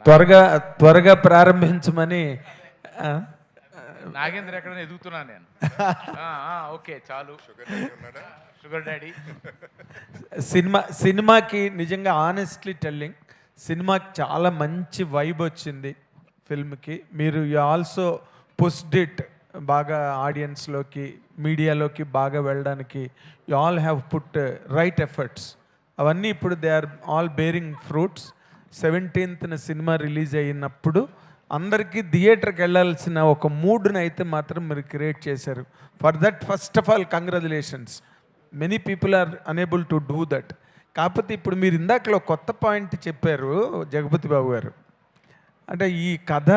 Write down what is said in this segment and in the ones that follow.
త్వరగా త్వరగా ప్రారంభించమని. నాగేంద్ర ఎక్కడ ఎదుగుతున్నాను నేను. ఓకే చాలు. Sugar daddy. సినిమాకి నిజంగా ఆనెస్ట్లీ టెల్లింగ్, సినిమాకి చాలా మంచి వైబ్ వచ్చింది ఫిల్మ్కి. మీరు యు ఆల్సో పుష్డ్ ఇట్ బాగా ఆడియన్స్లోకి, మీడియాలోకి బాగా వెళ్ళడానికి. You all have put right efforts. అవన్నీ ఇప్పుడు they are all bearing fruits. 17th cinema release అయినప్పుడు అందరికీ థియేటర్కి వెళ్ళాల్సిన ఒక మూడ్ని అయితే మాత్రం మీరు క్రియేట్ చేశారు. For that first of all congratulations. Many people are unable to do that. కాకపోతే ఇప్పుడు మీరు ఇందాకలో కొత్త పాయింట్ చెప్పారు జగపతి బాబు గారు. అంటే ఈ కథ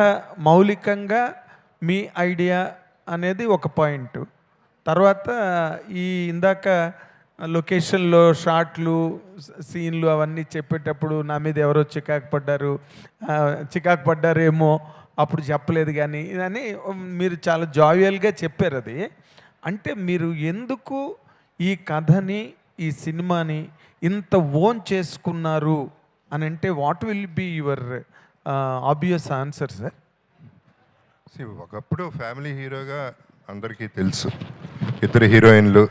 మౌలికంగా మీ ఐడియా అనేది ఒక పాయింట్. తర్వాత ఈ ఇందాక లొకేషన్లో షాట్లు, సీన్లు అవన్నీ చెప్పేటప్పుడు నా మీద ఎవరో చికాకు పడ్డారేమో అప్పుడు చెప్పలేదు కానీ అని మీరు చాలా జావియల్గా చెప్పారు. అది అంటే మీరు ఎందుకు ఈ కథని, ఈ సినిమాని ఇంత ఓన్ చేసుకున్నారు అని అంటే what will be your obvious answer sir? ఒకప్పుడు ఫ్యామిలీ హీరోగా అందరికీ తెలుసు, ఇద్దరు హీరోయిన్లు,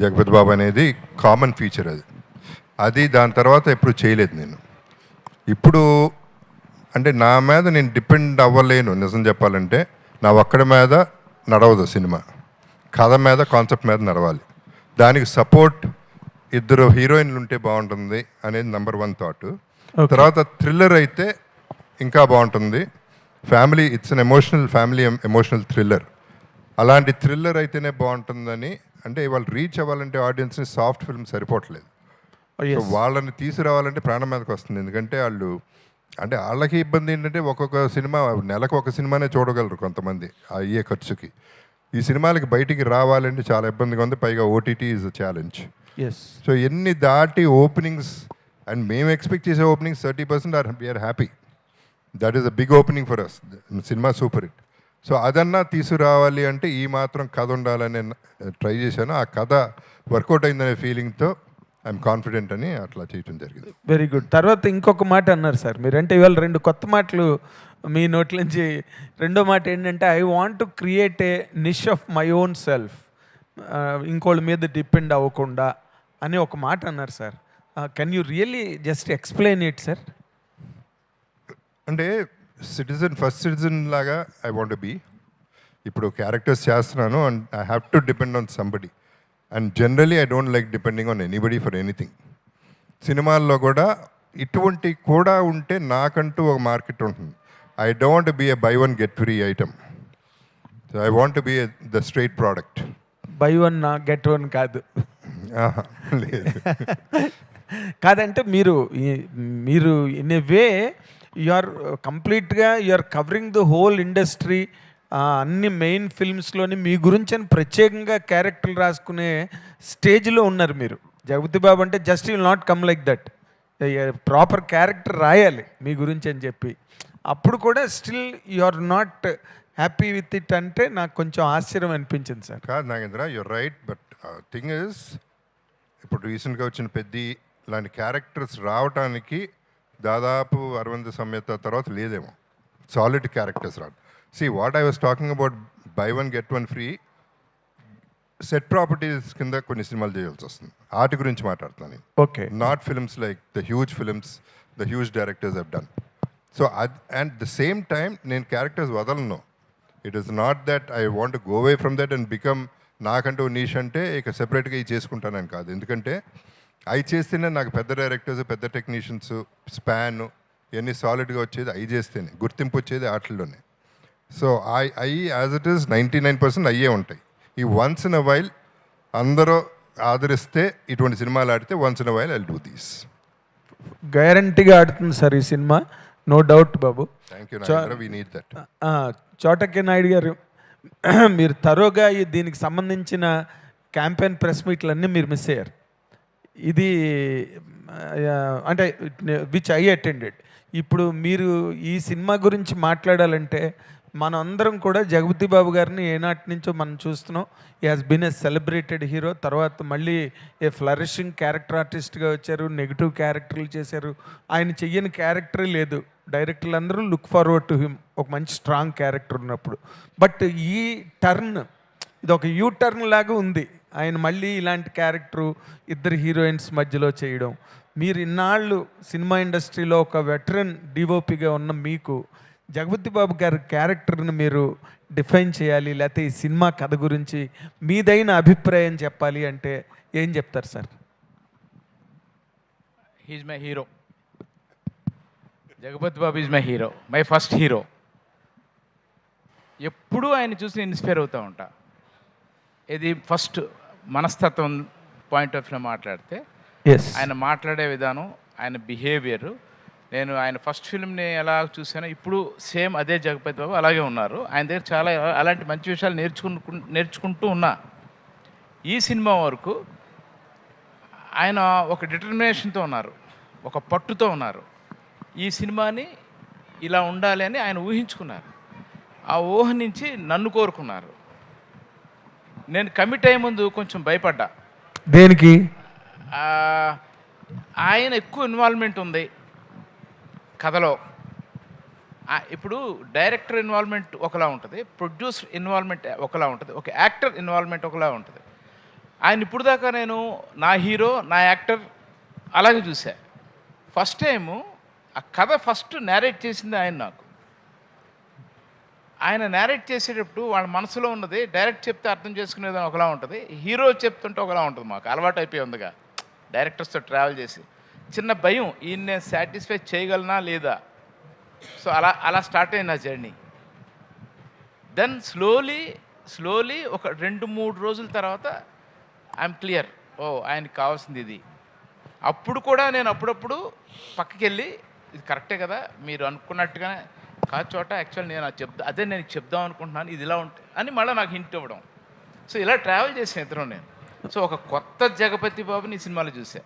జగపతి బాబు అనేది కామన్ ఫీచర్. అది దాని తర్వాత ఎప్పుడు చేయలేదు నేను. ఇప్పుడు అంటే నా మీద నేను డిపెండ్ అవ్వలేను. నిజం చెప్పాలంటే నా ఒక్కడి మీద నడవదు సినిమా. కథ మీద, కాన్సెప్ట్ మీద నడవాలి. దానికి సపోర్ట్ ఇద్దరు హీరోయిన్లు ఉంటే బాగుంటుంది అనేది నెంబర్ 1 థాట్. తర్వాత థ్రిల్లర్ అయితే ఇంకా బాగుంటుంది. Family, it's an emotional thriller. అలాంటి థ్రిల్లర్ అయితేనే బాగుంటుందని. అంటే వాళ్ళు రీచ్ అవ్వాలంటే ఆడియన్స్ని సాఫ్ట్ ఫిల్మ్ సరిపోవట్లేదు. వాళ్ళని తీసుకురావాలంటే ప్రాణం మీదకి వస్తుంది. ఎందుకంటే వాళ్ళకి ఇబ్బంది ఏంటంటే ఒక్కొక్క సినిమా, నెలకు ఒక సినిమానే చూడగలరు కొంతమంది అయ్యే ఖర్చుకి. ఈ సినిమాలకి బయటికి రావాలంటే చాలా ఇబ్బందిగా ఉంది. పైగా OTT is a challenge. So ఎన్ని దాటి ఓపెనింగ్స్, అండ్ మేము ఎక్స్పెక్ట్ చేసే openings 30% we are happy. That is a big opening for us. Cinema super hit. So అదన్నా తీసుకురావాలి అంటే ఈ మాత్రం కథ ఉండాలని ట్రై చేశాను. ఆ కథ వర్కౌట్ అయిందనే ఫీలింగ్తో ఐఎమ్ కాన్ఫిడెంట్ అని అట్లా చేయడం జరిగింది. Very good. తర్వాత ఇంకొక మాట అన్నారు సార్ మీరంటే, ఇవాళ 2 కొత్త మాటలు మీ నోట్ల నుంచి. రెండో మాట ఏంటంటే, I want to create a niche of my own self, ఇంకోళ్ళ మీద డిపెండ్ అవ్వకుండా అని ఒక మాట అన్నారు sir. Can you really just explain it sir? అంటే ఫస్ట్ సిటిజన్ లాగా ఐ వాంట్ బీ. ఇప్పుడు క్యారెక్టర్స్ చేస్తున్నాను and I have to depend on somebody. And generally I don't like depending on anybody for anything. సినిమాల్లో కూడా ఇటువంటి కూడా ఉంటే నాకంటూ ఒక మార్కెట్ ఉంటుంది. I don't be A by one get free item. I want be the straight product. By one get one కాదు. లేదు కాదంటే మీరు in a way you are కంప్లీట్గా you are covering the whole industry. అన్ని main ఫిల్మ్స్లోని మీ గురించి అని ప్రత్యేకంగా క్యారెక్టర్లు రాసుకునే స్టేజ్లో ఉన్నారు మీరు. జగపతి బాబు అంటే just will not come like that. Proper character రాయాలి మీ గురించి అని చెప్పి. అప్పుడు కూడా still you are not happy with it అంటే నాకు కొంచెం ఆశ్చర్యం అనిపించింది సార్. కాదు Nagendra, you're right. But thing is, ఇప్పుడు రీసెంట్గా వచ్చిన పెద్ద లాంటి క్యారెక్టర్స్ రావడానికి దాదాపు 60 సంవత్సరాల తర్వాత లేదేమో సాలిడ్ క్యారెక్టర్స్ రాదు. See, what I was talking about, buy one get one free, set properties కింద కొన్ని సినిమాలు చేయాల్సి వస్తుంది. వాటి గురించి మాట్లాడుతున్నాను. Okay. Not films like the huge directors have done. So and the same time నేను క్యారెక్టర్స్ వదలను. It is not that I want go away from that and become నాకంటూ నీష్ అంటే ఇక సెపరేట్గా ఇవి చేసుకుంటానని కాదు. ఎందుకంటే అవి చేస్తేనే నాకు పెద్ద డైరెక్టర్స్, పెద్ద టెక్నీషియన్స్, స్పాన్ ఇవన్నీ సాలిడ్గా వచ్చేది అవి చేస్తేనే, గుర్తింపు వచ్చేది వాటిల్లోనే. సో యాజ్ ఇట్ ఈస్ 99% అయ్యే ఉంటాయి. ఈ వన్స్ ఇన్ అ వైల్ అందరూ ఆదరిస్తే ఇటువంటి సినిమాలు ఆడితే once in a while I do these. గ్యారంటీగా ఆడుతుంది సార్ ఈ cinema, no doubt Babu. Thank you Nagendra, we need that. చోటకే Naidu గారు, మీరు తరోగా దీనికి సంబంధించిన క్యాంపెయిన్ ప్రెస్ మీట్లన్నీ మీరు మిస్ అయ్యారు. ఇది అంటే విచ్ ఐ అటెండెడ్. ఇప్పుడు మీరు ఈ సినిమా గురించి మాట్లాడాలంటే మనం అందరం కూడా జగపతి బాబు గారిని ఏనాటి నుంచో మనం చూస్తున్నాం. He has been a celebrated hero. తర్వాత మళ్ళీ ఏ ఫ్లరిషింగ్ క్యారెక్టర్ ఆర్టిస్ట్గా వచ్చారు, నెగిటివ్ క్యారెక్టర్లు చేశారు. ఆయన చెయ్యని క్యారెక్టరే లేదు. డైరెక్టర్లు అందరూ లుక్ ఫార్వర్డ్ టు హిమ్, ఒక మంచి స్ట్రాంగ్ క్యారెక్టర్ ఉన్నప్పుడు. బట్ ఈ టర్న్ ఇది ఒక యూ టర్న్ లాగా ఉంది. ఆయన మళ్ళీ ఇలాంటి క్యారెక్టరు ఇద్దరు హీరోయిన్స్ మధ్యలో చేయడం. మీరు ఇన్నాళ్ళు సినిమా ఇండస్ట్రీలో ఒక వెటరన్ డిఓపిగా ఉన్న మీకు జగపతి బాబు గారి క్యారెక్టర్ని మీరు డిఫైన్ చేయాలి, లేకపోతే ఈ సినిమా కథ గురించి మీదైన అభిప్రాయం చెప్పాలి అంటే ఏం చెప్తారు sir? He's my hero. Jagapathi Babu is my hero, my first hero. ఎప్పుడూ ఆయన చూసి నేను ఇన్స్పైర్ అవుతూ ఉంటా. ఇది ఫస్ట్ మనస్తత్వం పాయింట్ ఆఫ్ వ్యూ మాట్లాడితే ఆయన మాట్లాడే విధానం, ఆయన బిహేవియర్, నేను ఆయన ఫస్ట్ ఫిల్మ్ని ఎలా చూసానో ఇప్పుడు సేమ్ అదే జగపతి బాబు అలాగే ఉన్నారు. ఆయన దగ్గర చాలా అలాంటి మంచి విషయాలు నేర్చుకుంటూ ఉన్నా. ఈ సినిమా వరకు ఆయన ఒక డిటర్మినేషన్తో ఉన్నారు, ఒక పట్టుతో ఉన్నారు. ఈ సినిమాని ఇలా ఉండాలి అని ఆయన ఊహించుకున్నారు. ఆ ఊహ నుంచి నన్ను కోరుకున్నారు. నేను కమిట్ అయ్యే ముందు కొంచెం భయపడ్డా. దేనికి? ఆయన ఎక్కువ ఇన్వాల్వ్మెంట్ ఉంది కథలో. ఇప్పుడు డైరెక్టర్ ఇన్వాల్వ్మెంట్ ఒకలా ఉంటుంది, ప్రొడ్యూసర్ ఇన్వాల్వ్మెంట్ ఒకలా ఉంటుంది, ఒక యాక్టర్ ఇన్వాల్వ్మెంట్ ఒకలా ఉంటుంది. ఆయన ఇప్పుడు దాకా నేను నా హీరో, నా యాక్టర్ అలాగే చూసా. ఫస్ట్ టైము ఆ కథ ఫస్ట్ నేరేట్ చేసింది ఆయన నాకు. ఆయన నేరేట్ చేసేటప్పుడు వాళ్ళ మనసులో ఉన్నది డైరెక్ట్ చెప్తే అర్థం చేసుకునేది ఒకలా ఉంటుంది, హీరో చెప్తుంటే ఒకలా ఉంటుంది. మాకు అలవాటు అయిపోయి ఉందిగా డైరెక్టర్స్తో ట్రావెల్ చేసి. చిన్న భయం, ఈయన నేను సాటిస్ఫై చేయగలనా లేదా. సో అలా స్టార్ట్ అయింది నా జర్నీ. దెన్ స్లోలీ ఒక 2-3 రోజుల తర్వాత ఐఎమ్ క్లియర్, ఓ ఆయనకి కావాల్సింది ఇది. అప్పుడు కూడా నేను అప్పుడప్పుడు పక్కకి వెళ్ళి ఇది కరెక్టే కదా మీరు అనుకున్నట్టుగానే కాదు చోట, యాక్చువల్ నేను అదే నేను చెప్దాం అనుకుంటున్నాను, ఇది ఇలా ఉంటుంది అని మళ్ళీ నాకు హింట్ ఇవ్వడం. సో ఇలా ట్రావెల్ చేసిన ఇద్దరం నేను. సో ఒక కొత్త జగపతి బాబుని ఈ సినిమాలో చూసా.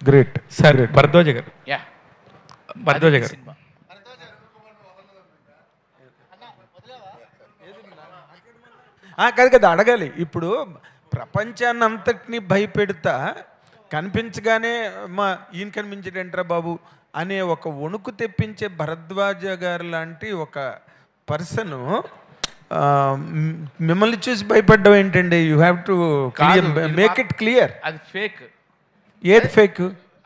Great sir. భరద్వాజ గారు, యా భరద్వాజ గారు సినిమా కాదు కదా అడగాలి. ఇప్పుడు ప్రపంచాన్ని అంతటినీ భయపెడతా కనిపించగానే ఈయన కనిపించేటంటారా బాబు అనే ఒక వణుకు తెప్పించే భరద్వాజ గారు లాంటి ఒక పర్సన్ మిమ్మల్ని చూసి భయపడ్డం ఏంటండి? You have to make it clear. అది ఫేక్. ఏది ఫేక్?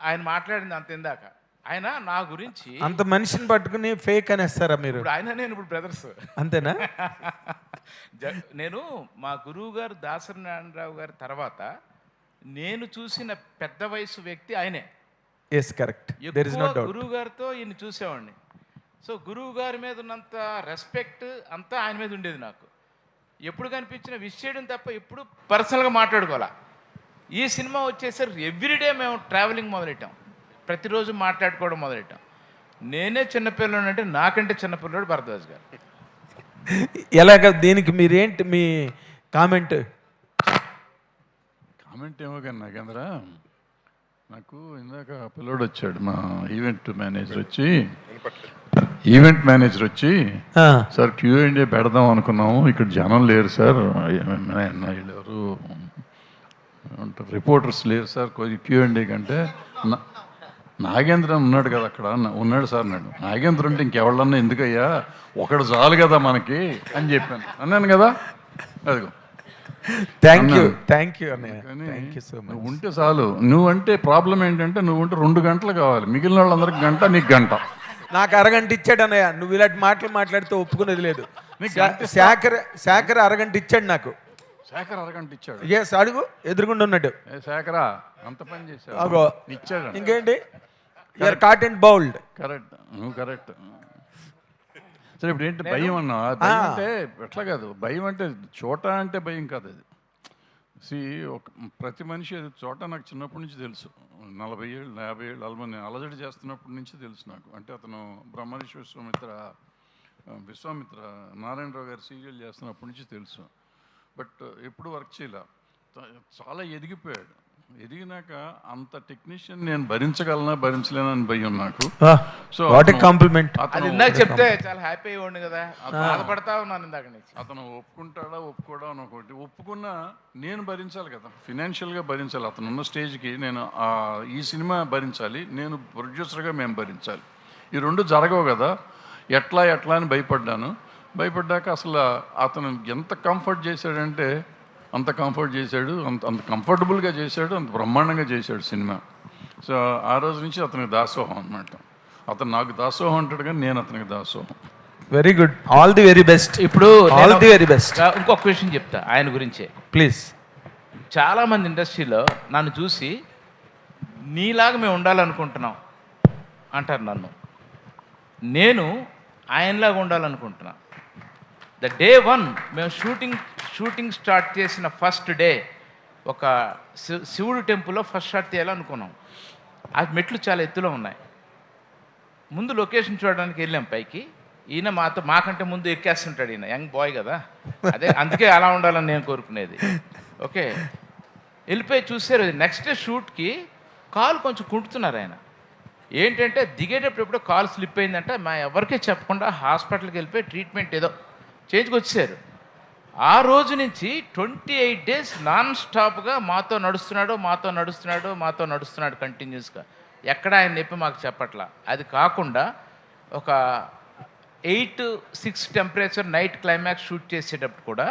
ఆయన మాట్లాడింది అంత ఇందాక. ఆయన నా గురించి అంత మనిషిని పట్టుకుని ఫేక్ అనేస్తారా మీరు? నేను ఇప్పుడు బ్రదర్స్ అంతేనా? నేను మా గురువు గారు దాసరి నారాయణరావు గారి తర్వాత నేను చూసిన పెద్ద వయసు వ్యక్తి ఆయనే. Yes correct, there is no doubt. గురువు గారితో ఈయన చూసేవాడిని. సో గురువు గారి మీద ఉన్నంత రెస్పెక్ట్ అంతా ఆయన మీద ఉండేది నాకు. ఎప్పుడు కనిపించిన విష్ చేయడం తప్ప ఎప్పుడు పర్సనల్గా మాట్లాడుకోవాలా. ఈ సినిమా వచ్చేసరికి ఎవ్రీడే మేము ట్రావెలింగ్ మొదలెట్టాం, ప్రతిరోజు మాట్లాడుకోవడం మొదలెట్టాం. నేనే చిన్నపిల్లడు అంటే నాకంటే చిన్నపిల్లడు భరద్వాజ్ గారు. ఎలాగ దీనికి మీరేంటి మీ కామెంట్ ఏమో కానీ నాకేంద్రా, నాకు ఇందాక పిల్లోడు వచ్చాడు, మా ఈవెంట్ మేనేజర్ వచ్చి సార్ Q&A పెడదాం అనుకున్నాము, ఇక్కడ జనం లేరు సార్, ఎవరు రిపోర్టర్స్ లేరు సార్ Q&A కంటే. నాగేంద్ర ఉన్నాడు కదా అక్కడ, ఉన్నాడు సార్. నాగేంద్ర ఉంటే ఇంకెవళ్ళన్నా ఎందుకయ్యా, ఒకడు చాలు కదా మనకి అని చెప్పాను, అన్నాను కదా. అదిగో థ్యాంక్ యూ సో మచ్. ఉంటే చాలు. నువ్వంటే ప్రాబ్లం ఏంటంటే నువ్వు ఉంటే 2 గంటలు కావాలి, మిగిలిన వాళ్ళందరికి గంట, నీకు గంట. నాకు అరగంట ఇచ్చాడు అన్నయ్య. నువ్వు ఇలాంటి మాటలు మాట్లాడితే ఒప్పుకునేది లేదు. శేఖర్ అరగంట ఇచ్చాడు నాకు. శేఖర్ అరగంట ఇచ్చాడు? ఎస్, అడుగు, ఎదురుగుండా ఉన్నాడు. శేఖరా అంత పని చేశాడు, ఇచ్చాడు. ఇంకేంటి, you're caught and bowled. Correct, నువ్వు కరెక్ట్. సరే ఇప్పుడు ఏంటి భయం అన్నా? భయం అంటే ఎట్లా కాదు, భయం అంటే చోట అంటే భయం కాదు అది. ప్రతి మనిషి అది చోట నాకు చిన్నప్పటి నుంచి తెలుసు. 40 ఏళ్ళు 50 ఏళ్ళు అలమని అలజడి చేస్తున్నప్పటి నుంచి తెలుసు నాకు. అంటే అతను బ్రహ్మర్షి విశ్వామిత్ర నారాయణరావు గారు సీరియల్ చేస్తున్నప్పటి నుంచి తెలుసు. బట్ ఎప్పుడు వర్క్ చేయలే, చాలా ఎదిగిపోయాడు. ఎదిగినాక అంత టెక్నీషియన్ నేను భరించలేనని భయం నాకు. So what a compliment. అది ఇందాక చెప్తే చాలా హ్యాపీ అయ్యి కదా, బాధపడతా ఉన్నాను ఇందాక నుంచి. అతను ఒప్పుకుంటాడా ఒప్పుకోడా అని ఒకటి, ఒప్పుకున్నా నేను భరించాలి కదా, ఫినాన్షియల్గా భరించాలి. అతను ఉన్న స్టేజ్కి నేను ఈ సినిమా భరించాలి, నేను ప్రొడ్యూసర్గా మేము భరించాలి. ఈ రెండు జరగవు కదా. ఎట్లా అని భయపడ్డాక అసలు అతను ఎంత కంఫర్ట్ చేశాడంటే అంత కంఫర్ట్ చేశాడు, అంత కంఫర్టబుల్గా చేశాడు, అంత బ్రహ్మాండంగా చేశాడు సినిమా. సో ఆ రోజు నుంచి అతనికి దాసోహం అనమాట. అతను నాకు దాసోహం అంటాడు కానీ నేను అతనికి దాసోహం. Very good, all the very best. ఇప్పుడు ఆల్ ది వెరీ బెస్ట్. ఇంకొక విషయం చెప్తా ఆయన గురించే. ప్లీజ్. చాలామంది ఇండస్ట్రీలో నన్ను చూసి నీలాగా మేము ఉండాలనుకుంటున్నాం అంటారు నన్ను. నేను ఆయనలాగా ఉండాలనుకుంటున్నా. ద డే 1 మేము షూటింగ్ స్టార్ట్ చేసిన ఫస్ట్ డే ఒక శివుడు టెంపుల్లో ఫస్ట్ షాట్ తీయాలనుకున్నాం. ఆ మెట్లు చాలా ఎత్తులో ఉన్నాయి. ముందు లొకేషన్ చూడడానికి వెళ్ళాం పైకి. ఈయన మాకంటే ముందు ఎక్కేస్తుంటాడు. ఈయన యంగ్ బాయ్ కదా, అదే అందుకే అలా ఉండాలని నేను కోరుకునేది. ఓకే, వెళ్ళిపోయి చూసారు. నెక్స్ట్ డే షూట్కి కాలు కొంచెం కుంటుతున్నారు ఆయన. ఏంటంటే దిగేటప్పుడు ఎప్పుడో కాలు స్లిప్ అయిందంటే ఎవరికీ చెప్పకుండా హాస్పిటల్కి వెళ్ళిపోయి ట్రీట్మెంట్ ఏదో చేయించుకొచ్చారు. ఆ రోజు నుంచి 28 days నాన్ స్టాప్గా మాతో నడుస్తున్నాడు కంటిన్యూస్గా. ఎక్కడ ఆయన నొప్పి మాకు చెప్పట్లా. అది కాకుండా ఒక 8-6 టెంపరేచర్ నైట్ క్లైమాక్స్ షూట్ చేసేటప్పుడు కూడా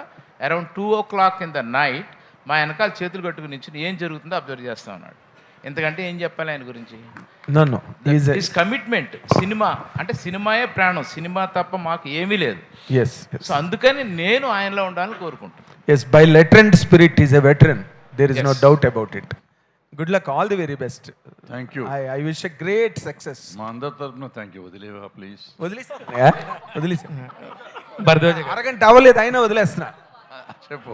around 2 o'clock in the night మా వెనకాల చేతులు కట్టుకుని నుంచి ఏం జరుగుతుందో అబ్జర్వ్ చేస్తూ ఉన్నాడు. ఎందుకంటే ఏం చెప్పాలి ఆయన గురించి. దిస్ కమిట్మెంట్, సినిమా అంటే సినిమాయే ప్రాణం, సినిమా తప్ప మాకు ఏమీ లేదు. సో అందుకని నేను ఆయనలో ఉండాలని కోరుకుంటాను. Yes, by letter and spirit is a veteran, there is no doubt about it. Good luck, all the very best. Thank you. I wish a great success. మా అందరి తరఫున థ్యాంక్ యూ. వదిలేవా ప్లీజ్. వదిలేసా అరగంట అవ్వలేదు అయినా వదిలేస్తున్నా. చెప్పు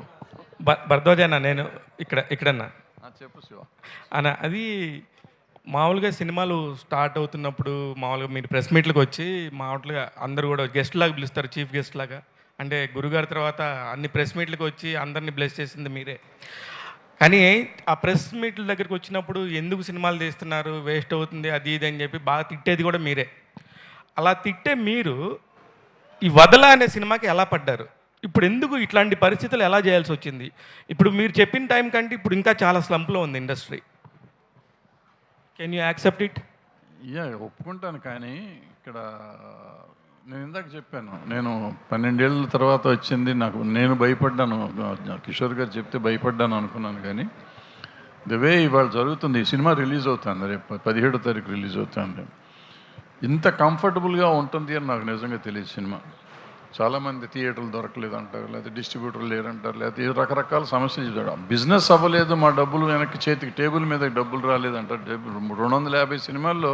భరద్వాజ్ అన్న, నేను ఇక్కడన్నా చెప్పు శివ అన్న. అది మామూలుగా సినిమాలు స్టార్ట్ అవుతున్నప్పుడు మామూలుగా మీరు ప్రెస్ మీట్లకు వచ్చి మామూలుగా అందరూ కూడా గెస్ట్ లాగా పిలుస్తారు, చీఫ్ గెస్ట్ లాగా. అంటే గురుగారి తర్వాత అన్ని ప్రెస్ మీట్లకు వచ్చి అందరినీ బ్లెస్ చేసింది మీరే. కానీ ఆ ప్రెస్ మీట్ల దగ్గరికి వచ్చినప్పుడు ఎందుకు సినిమాలు తీస్తున్నారు, వేస్ట్ అవుతుంది అది ఇది అని చెప్పి బాగా తిట్టేది కూడా మీరే. అలా తిట్టే మీరు ఈ వదల అనే సినిమాకి ఎలా పడ్డారు? ఇప్పుడు ఎందుకు ఇట్లాంటి పరిస్థితులు ఎలా చేయాల్సి వచ్చింది? ఇప్పుడు మీరు చెప్పిన టైం కంటే ఇప్పుడు ఇంకా చాలా స్లంప్లో ఉంది industry. Can you accept it? ఒప్పుకుంటాను. కానీ ఇక్కడ నేను ఇందాక చెప్పాను, నేను 12 ఏళ్ళ తర్వాత వచ్చింది నాకు. నేను భయపడ్డాను, కిషోర్ గారు చెప్తే భయపడ్డాను అనుకున్నాను. కానీ ద వే ఇవాళ జరుగుతుంది, ఈ సినిమా రిలీజ్ అవుతుంది, రేపు 17వ తారీఖు రిలీజ్ అవుతుంది. ఇంత కంఫర్టబుల్గా ఉంటుంది అని నాకు నిజంగా తెలియదు. సినిమా చాలామంది థియేటర్లు దొరకలేదు అంటారు, లేకపోతే డిస్ట్రిబ్యూటర్లు లేరంటారు, లేకపోతే రకరకాల సమస్యలు చెప్తాడు. బిజినెస్ అవ్వలేదు, మా డబ్బులు వెనక్కి చేతికి టేబుల్ మీద డబ్బులు రాలేదంటారు. 250 సినిమాల్లో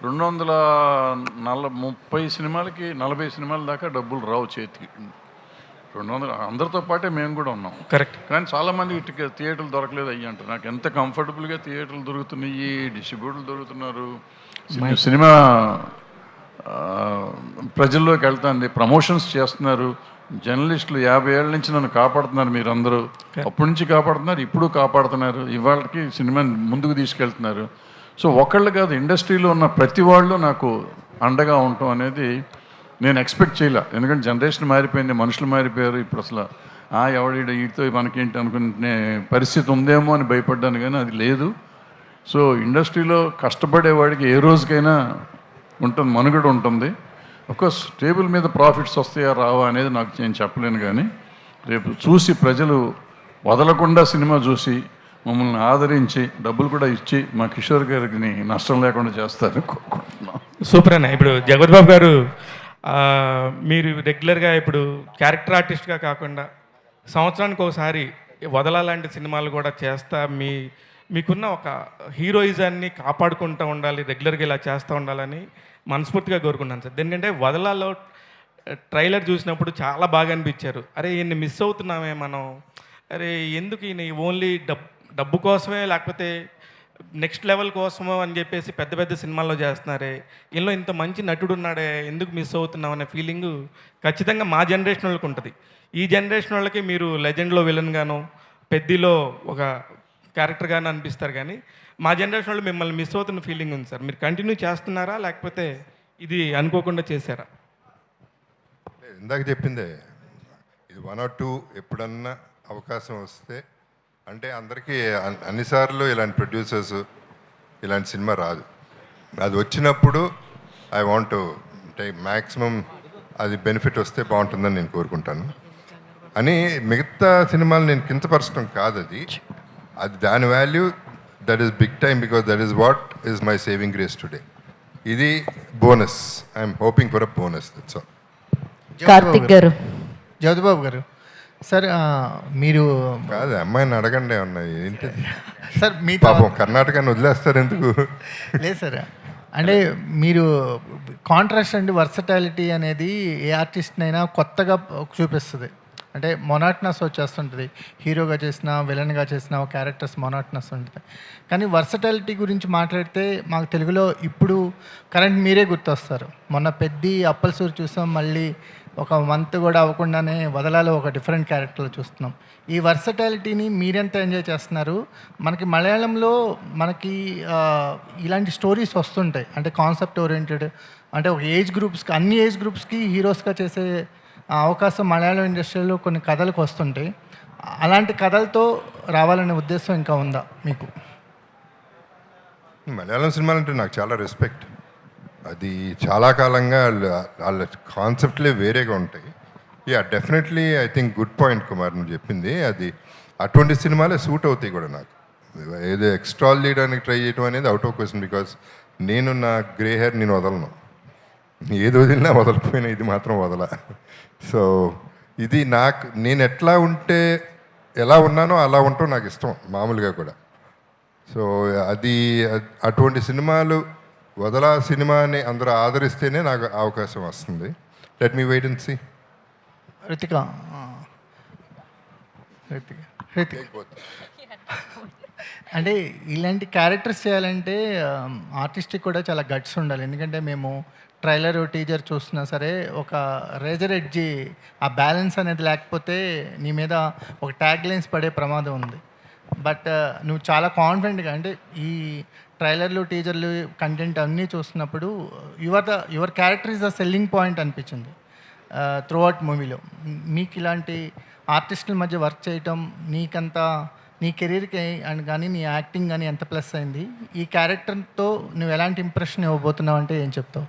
230 సినిమాలకి 40 సినిమాల దాకా డబ్బులు రావు చేతికి. 200 అందరితో పాటే మేము కూడా ఉన్నాం. కరెక్ట్. కానీ చాలామంది థియేటర్లు దొరకలేదు అయ్యి అంటారు. నాకు ఎంత కంఫర్టబుల్గా థియేటర్లు దొరుకుతున్నాయి, డిస్ట్రిబ్యూటర్లు దొరుకుతున్నారు, సినిమా ప్రజల్లోకి వెళ్తుంది, ప్రమోషన్స్ చేస్తున్నారు. జర్నలిస్టులు 50 ఏళ్ళ నుంచి నన్ను కాపాడుతున్నారు, మీరందరూ అప్పటి నుంచి కాపాడుతున్నారు, ఇప్పుడు కాపాడుతున్నారు, ఇవాళకి సినిమా ముందుకు తీసుకెళ్తున్నారు. సో ఒకళ్ళు కాదు, ఇండస్ట్రీలో ఉన్న ప్రతి వాళ్ళు నాకు అండగా ఉండటం అనేది నేను ఎక్స్పెక్ట్ చేయలే. ఎందుకంటే జనరేషన్ మారిపోయింది, మనుషులు మారిపోయారు. ఇప్పుడు అసలు ఎవడీడు వీటితో మనకేంటి అనుకునే పరిస్థితి ఉందేమో అని భయపడ్డాను, కానీ అది లేదు. సో ఇండస్ట్రీలో కష్టపడేవాడికి ఏ రోజుకైనా ఉంటుంది, మనుగడ ఉంటుంది. అఫ్కోర్స్ టేబుల్ మీద ప్రాఫిట్స్ వస్తాయా రావా అనేది నాకు నేను చెప్పలేను. కానీ రేపు చూసి ప్రజలు వదలకుండా సినిమా చూసి మమ్మల్ని ఆదరించి డబ్బులు కూడా ఇచ్చి మా కిషోర్ గారికి నష్టం లేకుండా చేస్తారు కోరుకుంటున్నాం. సూపర్ అన్న. ఇప్పుడు జగపతి బాబు గారు, మీరు రెగ్యులర్గా ఇప్పుడు క్యారెక్టర్ ఆర్టిస్ట్గా కాకుండా సంవత్సరానికి ఒకసారి వదలాలంటి సినిమాలు కూడా చేస్తా మీకున్న ఒక హీరోయిజాన్ని కాపాడుకుంటూ ఉండాలి, రెగ్యులర్గా ఇలా చేస్తూ ఉండాలని మనస్ఫూర్తిగా కోరుకున్నాను సార్. ఎందుకంటే వదలాలో ట్రైలర్ చూసినప్పుడు చాలా బాగా అనిపించారు. అరే ఈయన్ని మిస్ అవుతున్నామే మనం, అరే ఎందుకు ఈయన ఓన్లీ డబ్బు కోసమే లేకపోతే నెక్స్ట్ లెవెల్ కోసమో అని చెప్పేసి పెద్ద పెద్ద సినిమాల్లో చేస్తున్నారే, ఈయనలో ఇంత మంచి నటుడు ఉన్నాడే, ఎందుకు మిస్ అవుతున్నాం అనే ఫీలింగు ఖచ్చితంగా మా జనరేషన్ వాళ్ళకి ఉంటుంది. ఈ జనరేషన్ వాళ్ళకి మీరు లెజెండ్లో విలన్ గాను, పెద్దిలో ఒక క్యారెక్టర్గానే అనిపిస్తారు కానీ మా జనరేషన్లో మిమ్మల్ని మిస్ అవుతున్న ఫీలింగ్ ఉంది సార్. మీరు కంటిన్యూ చేస్తున్నారా లేకపోతే ఇది అనుకోకుండా చేశారా? ఇందాక చెప్పిందే, ఇది 1 or 2 ఎప్పుడన్నా అవకాశం వస్తే, అంటే అందరికీ అన్నిసార్లు ఇలాంటి ప్రొడ్యూసర్స్ ఇలాంటి సినిమా రాదు. అది వచ్చినప్పుడు ఐ వాంట్ అంటే మ్యాక్సిమం అది బెనిఫిట్ వస్తే బాగుంటుందని నేను కోరుకుంటాను. అని మిగతా సినిమాలు నేను కించపరచడం కాదు, అది దాని value that is big time, because that is what is my saving grace today. ఇది bonus, I'm hoping for a bonus, that's all. Karthik గారు, జ్యోతిబాబు గారు, సార్ మీరు కాదు, అమ్మాయిని అడగండి ఏమన్నా ఏంటిది. సార్ మీ పాపం కర్ణాటకని వదిలేస్తారు ఎందుకు? లేదు సార్, అంటే మీరు కాంట్రాస్ట్ అండ్ వర్సటాలిటీ అనేది ఏ ఆర్టిస్ట్నైనా కొత్తగా చూపిస్తుంది. అంటే మొనాట్నస్ వచ్చేస్తుంటుంది, హీరోగా చేసినా విలన్గా చేసినా క్యారెక్టర్స్ మొనాట్నస్ ఉంటుంది. కానీ వర్సటాలిటీ గురించి మాట్లాడితే మాకు తెలుగులో ఇప్పుడు కరెంట్ మీరే గుర్తొస్తారు. మొన్న పెద్ది అప్పల్సూరు చూసాం, మళ్ళీ ఒక మంత్ కూడా అవ్వకుండానే వదలాలో ఒక డిఫరెంట్ క్యారెక్టర్లో చూస్తున్నాం. ఈ వర్సటాలిటీని మీరెంత ఎంజాయ్ చేస్తున్నారు? మనకి మలయాళంలో మనకి ఇలాంటి స్టోరీస్ వస్తుంటాయి, అంటే కాన్సెప్ట్ ఓరియంటెడ్, అంటే ఒక ఏజ్ గ్రూప్స్కి, అన్ని ఏజ్ గ్రూప్స్కి హీరోస్గా చేసే అవకాశం మలయాళం ఇండస్ట్రీలో కొన్ని కథలకు వస్తుంటాయి. అలాంటి కథలతో రావాలనే ఉద్దేశం ఇంకా ఉందా మీకు? మలయాళం సినిమాలు అంటే నాకు చాలా రెస్పెక్ట్. అది చాలా కాలంగా వాళ్ళ కాన్సెప్ట్లే వేరేగా ఉంటాయి. Yeah, definitely I think good point Kumar నువ్వు చెప్పింది. అది అటువంటి సినిమాలే సూట్ అవుతాయి కూడా నాకు. ఏదో ఎక్స్ట్రాల్ చేయడానికి ట్రై చేయడం అనేది అవుట్ ఆఫ్ క్వశ్చన్, బికాస్ నేను నా గ్రే హెయిర్ నేను వదలను, ఏది వదిలినా వదలకపోయినా ఇది మాత్రం వదల. సో ఇది నాకు, నేను ఎట్లా ఉంటే ఎలా ఉన్నానో అలా ఉండటం నాకు ఇష్టం మామూలుగా కూడా. సో అది అటువంటి సినిమాలు వదలా సినిమాని అందరూ ఆదరిస్తేనే నాకు అవకాశం వస్తుంది. Let me wait and see. Ritika, అంటే ఇలాంటి క్యారెక్టర్స్ చేయాలంటే ఆర్టిస్ట్కి కూడా చాలా గట్స్ ఉండాలి. ఎందుకంటే మేము ట్రైలర్ టీజర్ చూస్తున్నా సరే ఒక రేజర్ ఎడ్జి, ఆ బ్యాలెన్స్ అనేది లేకపోతే నీ మీద ఒక ట్యాగ్ లైన్స్ పడే ప్రమాదం ఉంది. బట్ నువ్వు చాలా కాన్ఫిడెంట్గా, అంటే ఈ ట్రైలర్లు టీజర్లు కంటెంట్ అన్నీ చూస్తున్నప్పుడు your character is the selling point అనిపించింది త్రూ అవుట్ మూవీలో. మీకు ఇలాంటి ఆర్టిస్టుల మధ్య వర్క్ చేయటం నీకంతా, నీ కెరీర్కి అండ్ కానీ నీ యాక్టింగ్ కానీ ఎంత ప్లస్ అయింది? ఈ క్యారెక్టర్తో నువ్వు ఎలాంటి ఇంప్రెషన్ ఇవ్వబోతున్నావు అంటే ఏం చెప్తావు?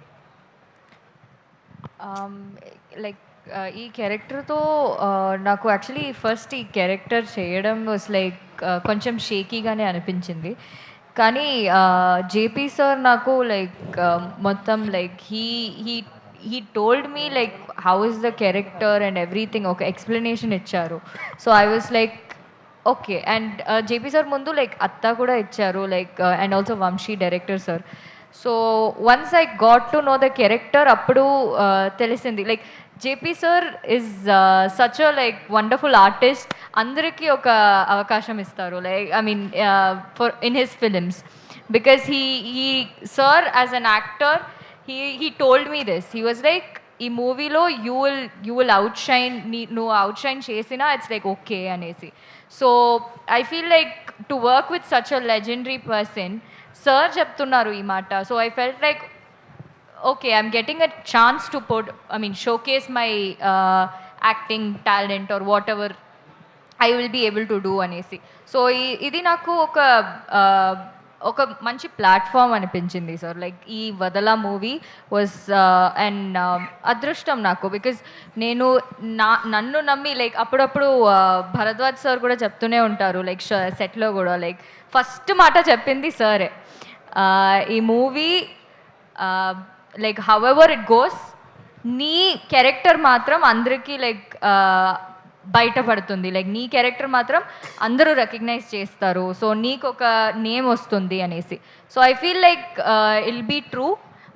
లైక్ ఈ క్యారెక్టర్తో నాకు యాక్చువల్లీ ఫస్ట్ ఈ క్యారెక్టర్ చేయడం వాస్ లైక్ కొంచెం షేకీగానే అనిపించింది. కానీ జేపీ సార్ నాకు లైక్ మొత్తం like he told me like how is the character and everything, ఒక ఎక్స్ప్లెనేషన్ ఇచ్చారు. So I was like okay. And JP sir ముందు లైక్ అత్తా కూడా ఇచ్చారు, like and also Vamsi director sir. So once I got to know the character, అప్పుడు తెలిసింది like JP sir is such a like wonderful artist. అందరికీ ఒక అవకాశం ఇస్తారు, like I mean for in his films, because he sir as an actor, he told me this. He was like, ఈ మూవీలో you will outshine, నువ్వు అవుట్షైన్ చేసినా it's like okay అనేసి. So I feel like to work with such a legendary person, sir చెప్తున్నారు ఈ మాట. So I felt like okay, I'm getting a chance to showcase my acting talent are what ever I will be able to do అనేసి. So ఇది నాకు ఒక మంచి platform అనిపించింది sir. Like ఈ వదలా మూవీ వాజ్ అండ్ అదృష్టం నాకు, బికాజ్ నేను నన్ను నమ్మి లైక్ అప్పుడప్పుడు భరద్వాజ్ సార్ కూడా చెప్తూనే ఉంటారు, లైక్ సెట్లో కూడా లైక్ ఫస్ట్ మాట చెప్పింది సరే, ఈ movie like how ever it goes, నీ క్యారెక్టర్ మాత్రం అందరికీ లైక్ బయటపడుతుంది, లైక్ నీ క్యారెక్టర్ మాత్రం అందరూ రికగ్నైజ్ చేస్తారు, సో నీకు ఒక నేమ్ వస్తుంది అనేసి. So I feel like ill be true.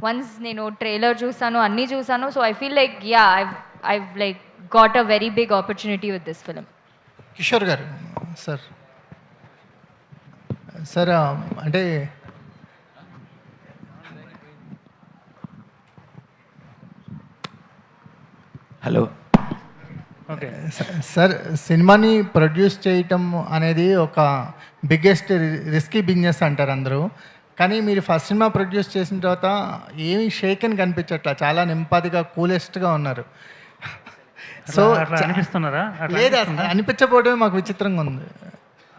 Once నేను ట్రైలర్ చూసాను, అన్నీ చూసాను. So I feel like yeah, I like got a very big opportunity with this film. Kishore గారు, సార్ అంటే హలో ఓకే. సార్, సినిమాని ప్రొడ్యూస్ చేయటం అనేది ఒక బిగ్గెస్ట్ రిస్కీ బిజినెస్ అంటారు అందరూ. కానీ మీరు ఫస్ట్ సినిమా ప్రొడ్యూస్ చేసిన తర్వాత ఏమీ షేక్ అని కనిపించట్లా, చాలా నింపాదిగా కూలెస్ట్గా ఉన్నారు. సో అట్లా అనిపిస్తున్నారా? లేదా అనిపించకపోవడమే మాకు విచిత్రంగా ఉంది.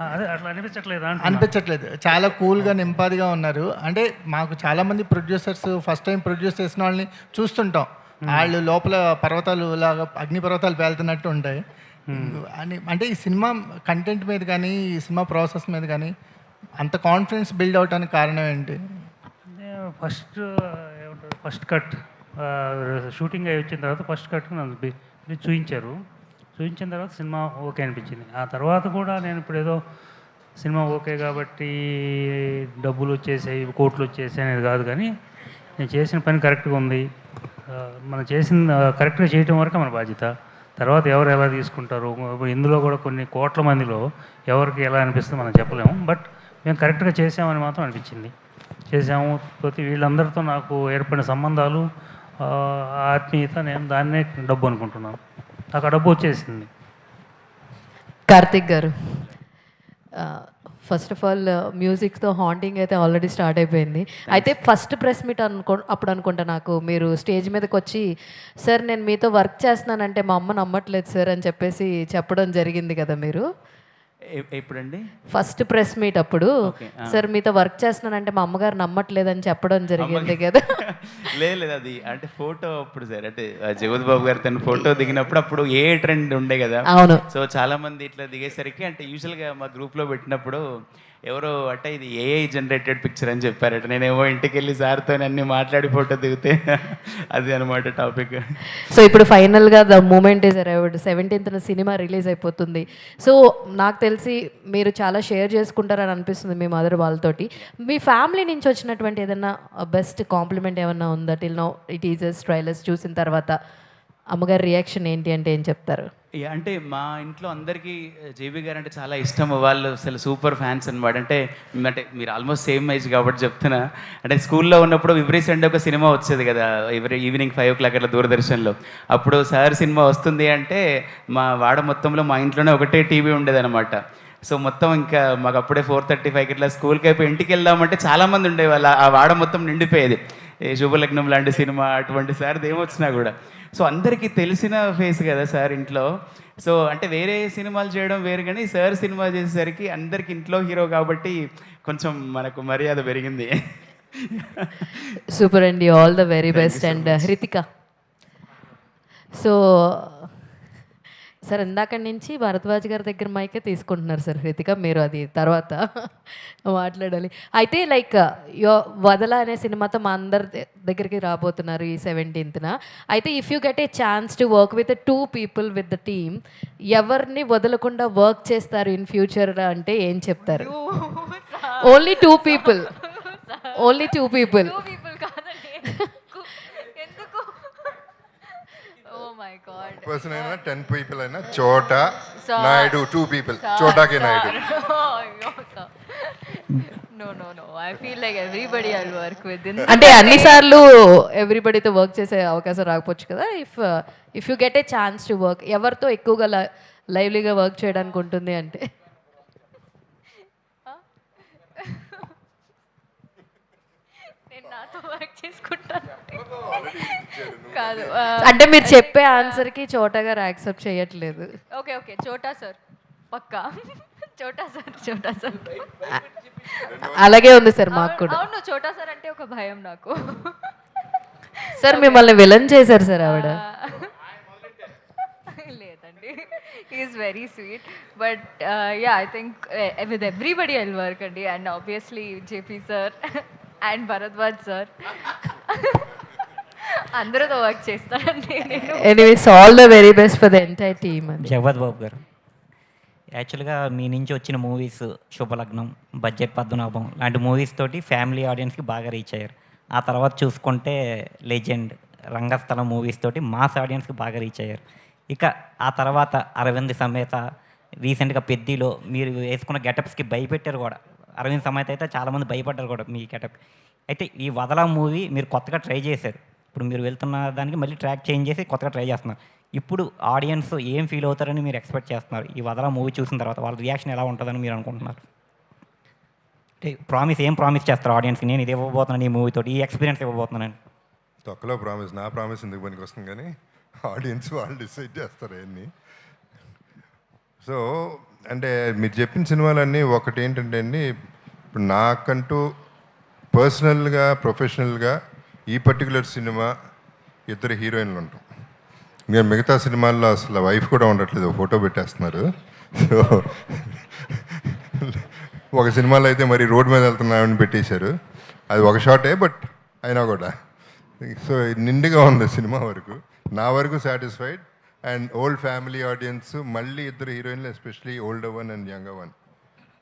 అదే అట్లా అనిపించట్లేదా? అనిపించట్లేదు, చాలా కూల్గా నింపాదిగా ఉన్నారు. అంటే మాకు చాలామంది ప్రొడ్యూసర్స్ ఫస్ట్ టైం ప్రొడ్యూస్ చేసిన వాళ్ళని చూస్తుంటాం, వాళ్ళు లోపల పర్వతాలు లాగా అగ్ని పర్వతాలు పేలుతున్నట్టు ఉంటాయి అని. అంటే ఈ సినిమా కంటెంట్ మీద కానీ ఈ సినిమా ప్రాసెస్ మీద కానీ అంత కాన్ఫిడెన్స్ బిల్డ్ అవడానికి కారణం ఏంటి? ఫస్ట్ కట్ షూటింగ్ అయి వచ్చిన తర్వాత ఫస్ట్ కట్ నన్ను చూపించారు. చూపించిన తర్వాత సినిమా ఓకే అనిపించింది. ఆ తర్వాత కూడా నేను ఇప్పుడు ఏదో సినిమా ఓకే కాబట్టి డబ్బులు వచ్చేసాయి, కోట్లు వచ్చేసాయి అనేది కాదు, కానీ నేను చేసిన పని కరెక్ట్గా ఉంది. మనం చేసిన కరెక్ట్గా చేయటం వరకు మన బాధ్యత. తర్వాత ఎవరు ఎలా తీసుకుంటారు, ఇప్పుడు ఇందులో కూడా కొన్ని కోట్ల మందిలో ఎవరికి ఎలా అనిపిస్తుందో మనం చెప్పలేము. బట్ మేము కరెక్ట్గా చేసామని మాత్రం అనిపించింది. చేసాము. ప్రతి వీళ్ళందరితో నాకు ఏర్పడిన సంబంధాలు, ఆత్మీయత, నేను దాన్నే డబ్బు అనుకుంటున్నాను. నాకు ఆ డబ్బు వచ్చేసింది. కార్తిక్ గారు, ఫస్ట్ ఆఫ్ ఆల్ మ్యూజిక్తో హాంటింగ్ అయితే ఆల్రెడీ స్టార్ట్ అయిపోయింది. అయితే ఫస్ట్ ప్రెస్ మీట్ అప్పుడు అనుకుంటా నాకు మీరు స్టేజ్ మీదకి వచ్చి, సార్ నేను మీతో వర్క్ చేస్తున్నానంటే మా అమ్మ నమ్మట్లేదు సార్ అని చెప్పేసి చెప్పడం జరిగింది కదా మీరు. ఎప్పుడండి? ఫస్ట్ ప్రెస్ మీట్ అప్పుడు, సార్ మీతో వర్క్ చేస్తున్నానంటే మా అమ్మగారు నమ్మట్లేదని చెప్పడం జరిగింది కదా. లేదు, అది అంటే ఫోటో అప్పుడు సార్, అంటే జగత్ బాబు గారు తన ఫోటో దిగినప్పుడు అప్పుడు ఏ ట్రెండ్ ఉండే కదా. అవును. సో చాలా మంది ఇట్లా దిగేసరికి, అంటే యూజువల్గా మా గ్రూప్లో పెట్టినప్పుడు ఎవరో అంటే ఇది ఏఐ జనరేటెడ్ పిక్చర్ అని చెప్పారట. నేనేమో ఇంటికి వెళ్ళి సార్తో అన్ని మాట్లాడి ఫోటో దిగితే అది అనమాట టాపిక్. సో ఇప్పుడు ఫైనల్గా the moment is arrived. 17th cinema release అయిపోతుంది. సో నాకు తెలిసి మీరు చాలా షేర్ చేసుకుంటారని అనిపిస్తుంది మీ మదర్ వాళ్ళతోటి. మీ ఫ్యామిలీ నుంచి వచ్చినటువంటి ఏదైనా బెస్ట్ కాంప్లిమెంట్ ఏమన్నా ఉందా టిల్ నౌ? ఈ టీజర్స్ ట్రైలర్స్ చూసిన తర్వాత అమ్మగారి రియాక్షన్ ఏంటి అంటే ఏం చెప్తారు? అంటే మా ఇంట్లో అందరికీ జేబీ గారు అంటే చాలా ఇష్టం. వాళ్ళు అసలు సూపర్ ఫ్యాన్స్ అనమాట. అంటే మీరు ఆల్మోస్ట్ సేమ్ ఏజ్ కాబట్టి చెప్తున్నా. అంటే స్కూల్లో ఉన్నప్పుడు ఎవ్రీ సండే ఒక సినిమా వచ్చేది కదా, ఎవ్రీ ఈవినింగ్ 5 o'clock అట్లా దూరదర్శన్లో. అప్పుడు సార్ సినిమా వస్తుంది అంటే మా వాడ మొత్తంలో మా ఇంట్లోనే ఒకటే టీవీ ఉండేదన్నమాట. సో మొత్తం ఇంకా మాకు అప్పుడే 4:35 ఇట్లా స్కూల్కి అయిపోయి ఇంటికి వెళ్దామంటే చాలామంది ఉండేవాళ్ళు. ఆ వాడ మొత్తం నిండిపోయేది. శుభలగ్నం లాంటి సినిమా అటువంటి సార్ది ఏమొచ్చినా కూడా. సో అందరికీ తెలిసిన ఫేస్ కదా సార్ ఇంట్లో. సో అంటే వేరే సినిమాలు చేయడం వేరు, కానీ సార్ సినిమా చేసేసరికి అందరికి ఇంట్లో హీరో కాబట్టి కొంచెం మనకు మర్యాద పెరిగింది. సూపర్ అండి, all the very best. And Hrithika, so sir ఇందాక నుంచి భరద్వాజ్ గారి దగ్గర మైకే తీసుకుంటున్నారు సార్. హృతిక మీరు అది తర్వాత మాట్లాడాలి. అయితే లైక్ వదల అనే సినిమాతో మా అందరి దగ్గరికి రాబోతున్నారు ఈ 17th. అయితే if you get a chance to work with 2 people with the team, ఎవరిని వదలకుండా వర్క్ చేస్తారు ఇన్ ఫ్యూచర్ అంటే ఏం చెప్తారు? Only 2 people. Only 2 people. My God, person అయినా 10 people అయినా చోటా Naidu 2 people, Chota K Naidu. No, I feel like everybody I'll work with. అంటే అన్నిసార్లు ఎవ్రీబడితో వర్క్ చేసే అవకాశం రాకపోవచ్చు కదా. If you get a chance to work, ఎవరితో ఎక్కువగా లైవ్లీగా వర్క్ చేయడానికి ఉంటుంది అంటే? నేను నాతో వర్క్ చేసుకుంటాను కాదు. అంటే మీరు చెప్పే ఆన్సర్కి చోటా గారు యాక్సెప్ట్ చేయట్లేదు. ఓకే, చోటా సార్ పక్కా. చోటా సార్ అలాగే ఉంది సార్ మాకు కూడా. అవును, చోటా సార్ అంటే ఒక భయం నాకు. సార్ మిమ్మల్ని విలన్ చేశారు సార్ ఆవిడ. లేదండి, is very sweet. But yeah, I think with everybody I will work అండి. And obviously JP sir and Bharadwaj sir అందరితో వర్క్ చేస్తానండి నేను. Anyways, all the very best for the entire team. జగత్ బాబు గారు, యాక్చువల్గా మీ నుంచి వచ్చిన మూవీస్ శుభలగ్నం, బడ్జెట్ పద్మనాభం లాంటి మూవీస్ తోటి ఫ్యామిలీ ఆడియన్స్కి బాగా రీచ్ అయ్యారు. ఆ తర్వాత చూసుకుంటే లెజెండ్, రంగస్థలం మూవీస్ తోటి మాస్ ఆడియన్స్కి బాగా రీచ్ అయ్యారు. ఇక ఆ తర్వాత అరవింద్ సమేత, రీసెంట్గా పెద్దిలో మీరు వేసుకున్న గెటప్స్కి భయపెట్టారు కూడా. అరవింద్ సమేత అయితే చాలామంది భయపడ్డారు కూడా మీ గెటప్. అయితే ఈ వదల మూవీ మీరు కొత్తగా ట్రై చేశారు. ఇప్పుడు మీరు వెళ్తున్న దానికి మళ్ళీ ట్రాక్ చేంజ్ చేసి కొత్తగా ట్రై చేస్తున్నారు. ఇప్పుడు ఆడియన్స్ ఏం ఫీల్ అవుతారని మీరు ఎక్స్పెక్ట్ చేస్తున్నారు? ఈ వదల మూవీ చూసిన తర్వాత వాళ్ళ రియాక్షన్ ఎలా ఉంటుందని మీరు అనుకుంటున్నారు? అంటే ఏం ప్రామిస్ చేస్తారు ఆడియన్స్కి? నేను ఇది ఇవ్వబోతున్నాను ఈ మూవీతో, ఈ ఎక్స్పీరియన్స్ ఇవ్వబోతున్నాను. తొక్కలో ప్రామిస్, నా ప్రామిస్ ఎందుకు పనికి వస్తుంది, కానీ ఆడియన్స్ వాళ్ళు డిసైడ్ చేస్తారు అవన్నీ. సో అంటే మీరు చెప్పిన సినిమాలన్నీ ఒకటి ఏంటంటే అండి, ఇప్పుడు నాకంటూ పర్సనల్గా ప్రొఫెషనల్గా ఈ పర్టికులర్ సినిమా ఇద్దరు హీరోయిన్లు ఉంటాం. మీరు మిగతా సినిమాల్లో అసలు వైఫ్ కూడా ఉండట్లేదు, ఫోటో పెట్టేస్తున్నారు. సో ఒక సినిమాలో అయితే మరి రోడ్డు మీద వెళ్తున్నామని పెట్టేశారు, అది ఒక షాటే, బట్ అయినా కూడా సో నిండుగా ఉంది సినిమా వరకు. నా వరకు satisfied. And old family audience, మళ్ళీ ఇద్దరు హీరోయిన్లు, especially older one and younger one.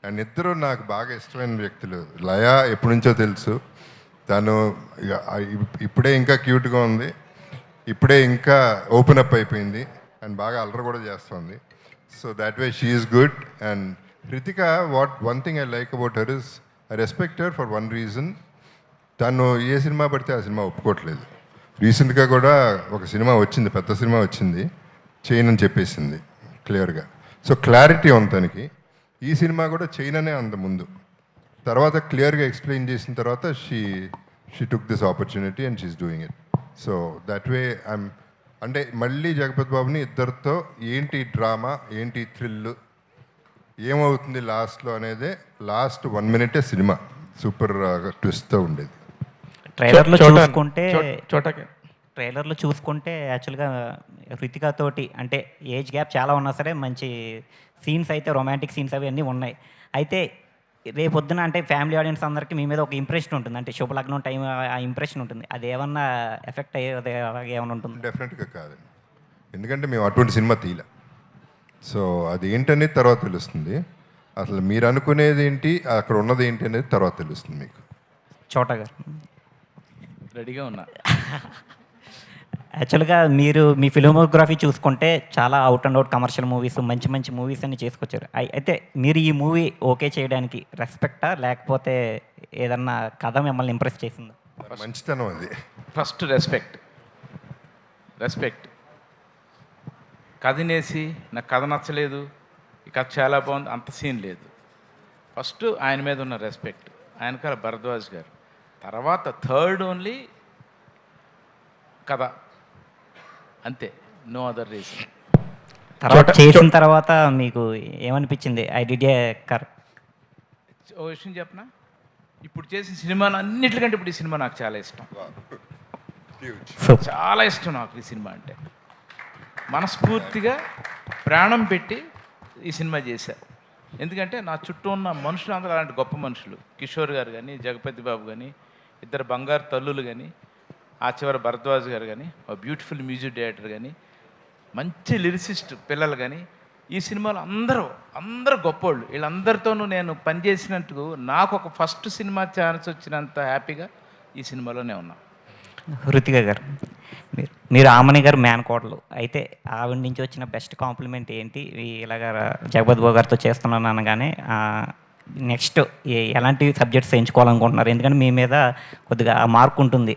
And ఇద్దరు నాకు బాగా ఇష్టమైన వ్యక్తులు. లయ ఎప్పటి నుంచో తెలుసు, తను ఇప్పుడే ఇంకా క్యూట్గా ఉంది, ఇప్పుడే ఇంకా ఓపెన్ అప్ అయిపోయింది, అండ్ బాగా అల్లరి కూడా చేస్తుంది. So that way she is good. And Ritika, one thing I like about her is I respect her for one reason. తను ఏ సినిమా పడితే ఆ సినిమా ఒప్పుకోవట్లేదు. రీసెంట్గా కూడా ఒక సినిమా వచ్చింది, పెద్ద సినిమా వచ్చింది, చేయనని చెప్పేసింది క్లియర్గా. సో క్లారిటీ ఉంది తనకి. ఈ సినిమా కూడా చేయననే అంత ముందు, తర్వాత క్లియర్గా ఎక్స్ప్లెయిన్ చేసిన తర్వాత she took this opportunity and she is doing it. So that way అంటే మళ్ళీ జగపతి బాబుని ఇద్దరితో ఏంటి డ్రామా, ఏంటి థ్రిల్, ఏమవుతుంది లాస్ట్లో అనేదే లాస్ట్ 1 minute సినిమా సూపర్ ట్విస్ట్తో ఉండేది. ట్రైలర్లో చూసుకుంటే యాక్చువల్గా రితికా తోటి అంటే ఏజ్ గ్యాప్ చాలా ఉన్నా సరే మంచి సీన్స్ అయితే, రొమాంటిక్ సీన్స్ అవి అన్నీ ఉన్నాయి. అయితే రేపొద్దున అంటే ఫ్యామిలీ ఆడియన్స్ అందరికీ మీ మీద ఒక ఇంప్రెషన్ ఉంటుంది, అంటే శుభలగ్నం టైం ఆ ఇంప్రెషన్ ఉంటుంది. అది ఏమన్నా ఎఫెక్ట్ అయ్యేది అలాగే ఏమైనా ఉంటుంది? డెఫినెట్గా కాదండి, ఎందుకంటే మేము అటువంటి సినిమా తీయలే. సో అది ఏంటనేది తర్వాత తెలుస్తుంది. అసలు మీరు అనుకునేది ఏంటి, అక్కడ ఉన్నది ఏంటి అనేది తర్వాత తెలుస్తుంది మీకు. చోటా గారు రెడీగా ఉన్నా. యాక్చువల్గా మీరు మీ ఫిల్మోగ్రఫీ చూసుకుంటే చాలా out and out commercial movies, మంచి మంచి మూవీస్ అన్ని చేసుకొచ్చారు. అయితే మీరు ఈ మూవీ ఓకే చేయడానికి రెస్పెక్టా, లేకపోతే ఏదన్నా కథ మిమ్మల్ని ఇంప్రెస్ చేసిందా? మంచితనం అది. First respect. కథనేసి నాకు కథ నచ్చలేదు, ఈ కథ చాలా బాగుంది, అంత సీన్ లేదు. ఫస్ట్ ఆయన మీద ఉన్న రెస్పెక్ట్, ఆయనకాల భరద్వాజ్ గారు. తర్వాత థర్డ్ ఓన్లీ కథ, అంతే, నో అదర్ రీజన్. తర్వాత చేసిన తర్వాత మీకు ఏమనిపించింది? ఐ డిడ్ ఏ ఓ విషయం చెప్పనా, ఇప్పుడు చేసిన సినిమాలు అన్నిటికంటే ఇప్పుడు ఈ సినిమా నాకు చాలా ఇష్టం. చాలా ఇష్టం నాకు ఈ సినిమా అంటే. మనస్ఫూర్తిగా ప్రాణం పెట్టి ఈ సినిమా చేశారు. ఎందుకంటే నా చుట్టూ ఉన్న మనుషులు అందరూ అలాంటి గొప్ప మనుషులు. కిషోర్ గారు కానీ, జగపతి బాబు కానీ, ఇద్దరు బంగారు తల్లులు కానీ, ఆ చివరి భరద్వాజ్ గారు కానీ, ఒక బ్యూటిఫుల్ మ్యూజిక్ డైరెక్టర్ కానీ, మంచి లిరిసిస్ట్ పిల్లలు కానీ, ఈ సినిమాలో అందరూ గొప్పోళ్ళు. వీళ్ళందరితోనూ నేను పనిచేసినట్టు నాకు ఒక ఫస్ట్ సినిమా ఛాన్స్ వచ్చినంత హ్యాపీగా ఈ సినిమాలోనే ఉన్నా. రుతిక గారు, మీరు ఆమని గారు మేనకోడలు, అయితే ఆవిడ నుంచి వచ్చిన బెస్ట్ కాంప్లిమెంట్ ఏంటి? ఇలాగ జగపతి బాబు గారితో చేస్తున్నాను అనగానే నెక్స్ట్ ఎలాంటి సబ్జెక్ట్స్ ఎంచుకోవాలనుకుంటున్నారు? ఎందుకంటే మీ మీద కొద్దిగా మార్క్ ఉంటుంది,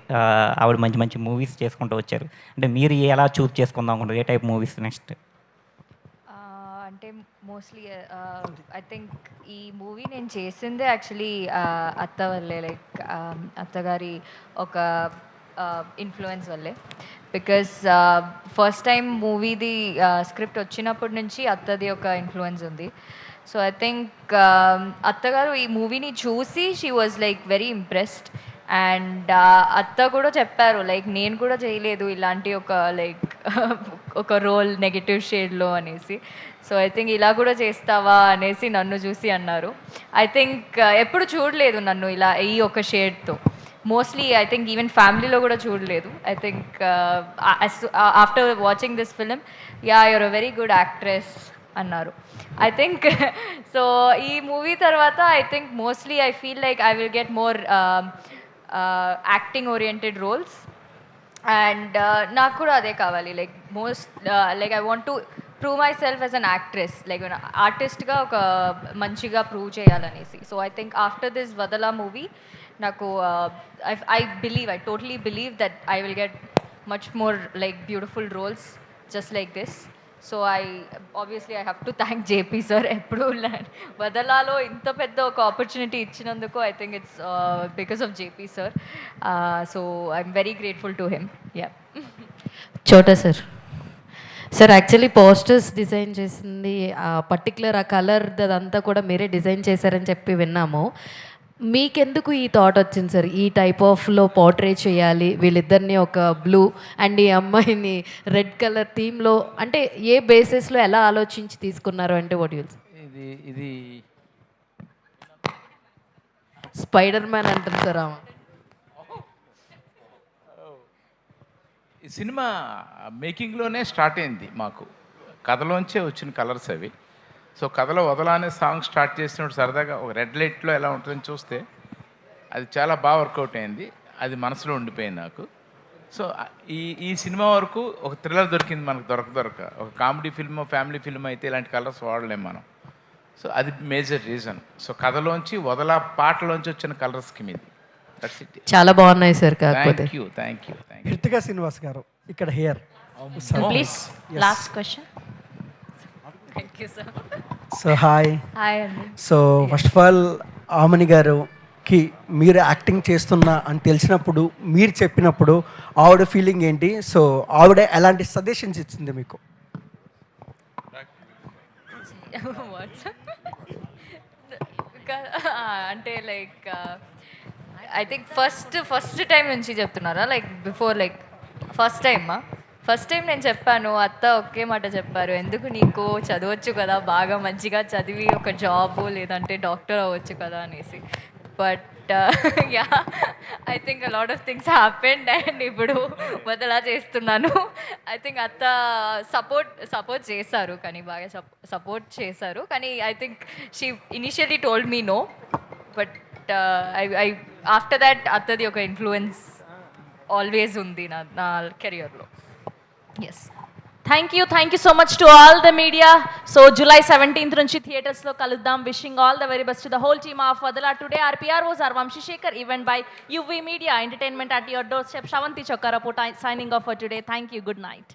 ఆవిడ మంచి మంచి మూవీస్ చేసుకుంటూ వచ్చారు. అంటే మీరు ఎలా చూస్ చేసుకుందాం అనుకుంటారు? ఏ టైప్ మూవీస్ నెక్స్ట్? అంటే మోస్ట్లీ ఐ థింక్ ఈ మూవీ నేను చేసిందే యాక్చువల్లీ అత్త వల్లే, లైక్ అత్తగారి ఒక ఇన్ఫ్లుయెన్స్ వల్లే. బికాస్ ఫస్ట్ టైం మూవీది స్క్రిప్ట్ వచ్చినప్పటి నుంచి అత్తది ఒక ఇన్ఫ్లుయెన్స్ ఉంది. సో ఐ థింక్ అత్తగారు ఈ మూవీని చూసి she was like very impressed. And అత్త కూడా చెప్పారు, లైక్ నేను కూడా చేయలేదు ఇలాంటి ఒక లైక్ ఒక రోల్ నెగటివ్ షేడ్లో అనేసి. సో ఐ థింక్ ఇలా కూడా చేస్తావా అనేసి నన్ను చూసి అన్నారు. ఐ థింక్ ఎప్పుడు చూడలేదు నన్ను ఇలా ఈ ఒక షేడ్తో. మోస్ట్లీ ఐ థింక్ ఈవెన్ ఫ్యామిలీలో కూడా చూడలేదు. I think after watching this film, yeah you're a very good actress అన్నారు. ఐ థింక్ సో ఈ మూవీ తర్వాత I think mostly I feel like I will get more acting oriented roles. And నాకు కూడా అదే కావాలి, like like I want to prove my self as an actress, like ఆర్టిస్ట్గా ఒక మంచిగా ప్రూవ్ చేయాలనేసి. So I think after this వదలా movie నాకు I believe, I totally believe that I will get much more like beautiful roles just like this. So I have to thank JP sir. ఎప్పుడు వదలాలో ఇంత పెద్ద ఒక opportunity ఇచ్చినందుకు I think it's because of JP sir. So I'm very grateful to him. Yeah. చోటా sir. Sir actually posters design చేసింది particular ఆ colour అదంతా కూడా మీరే డిజైన్ చేశారని చెప్పి విన్నాము. మీకెందుకు ఈ థాట్ వచ్చింది సార్, ఈ టైప్ ఆఫ్లో పోర్ట్రేట్ చేయాలి వీళ్ళిద్దరిని, ఒక బ్లూ అండ్ ఈ అమ్మాయిని రెడ్ కలర్ థీమ్లో, అంటే ఏ బేసిస్లో ఎలా ఆలోచించి తీసుకున్నారు అంటే వాట్ యూల్స్? ఇది స్పైడర్ మ్యాన్ అంటుంది సార్ ఆమె. ఈ సినిమా మేకింగ్లోనే స్టార్ట్ అయింది మాకు, కథలోంచే వచ్చిన కలర్స్ అవి. సో కథలో వదలానే సాంగ్ స్టార్ట్ చేసినప్పుడు సరదాగా ఒక రెడ్ లైట్లో ఎలా ఉంటుందని చూస్తే అది చాలా బాగా వర్కౌట్ అయింది, అది మనసులో ఉండిపోయింది నాకు. సో ఈ సినిమా వరకు ఒక థ్రిల్లర్ దొరికింది మనకు, దొరక ఒక కామెడీ ఫిల్మ్, ఫ్యామిలీ ఫిల్మ్ అయితే ఇలాంటి కలర్స్ వాడలేం మనం. సో అది మేజర్ రీజన్. సో కథలోంచి వదలా పాటలోంచి వచ్చిన కలర్స్కి మీది. చాలా బాగున్నాయి సార్. కాకపోతే థ్యాంక్ యూ. హృతిక శ్రీనివాస్ గారు ఇక్కడ here please last question. Thank you sir. So hi అండి. So first of all Amani గారుకి మీరు యాక్టింగ్ చేస్తున్నా అని తెలిసినప్పుడు, మీరు చెప్పినప్పుడు ఆవిడ ఫీలింగ్ ఏంటి? సో ఆవిడ ఎలాంటి సజెషన్స్ ఇచ్చింది మీకు? అంటే like I think first time నుంచి చెప్తున్నారా, like before, like first time నేను చెప్పాను, అత్త ఒకే మాట చెప్పారు, ఎందుకు నీకు చదవచ్చు కదా, బాగా మంచిగా చదివి ఒక జాబ్ లేదంటే డాక్టర్ అవ్వచ్చు కదా అనేసి. But yeah, I think a lot of things happened and ఇప్పుడు వదలా చేస్తున్నాను. ఐ థింక్ అత్త సపోర్ట్ చేశారు, కానీ బాగా సపోర్ట్ చేశారు, కానీ I think she initially told me no, but I after that అత్తది ఒక ఇన్ఫ్లుయెన్స్ ఆల్వేస్ ఉంది నా కెరియర్లో. Yes. Thank you so much to all the media. So July 17th నుంచి థియేటర్స్లో కలుద్దాం. Wishing all the very best to the whole team of వదలా. Today our PROs are Vamshi-Shekhar, event by UV Media, entertainment at your doorstep. Shravanti Chokkaraput signing off for today. Thank you. Good night.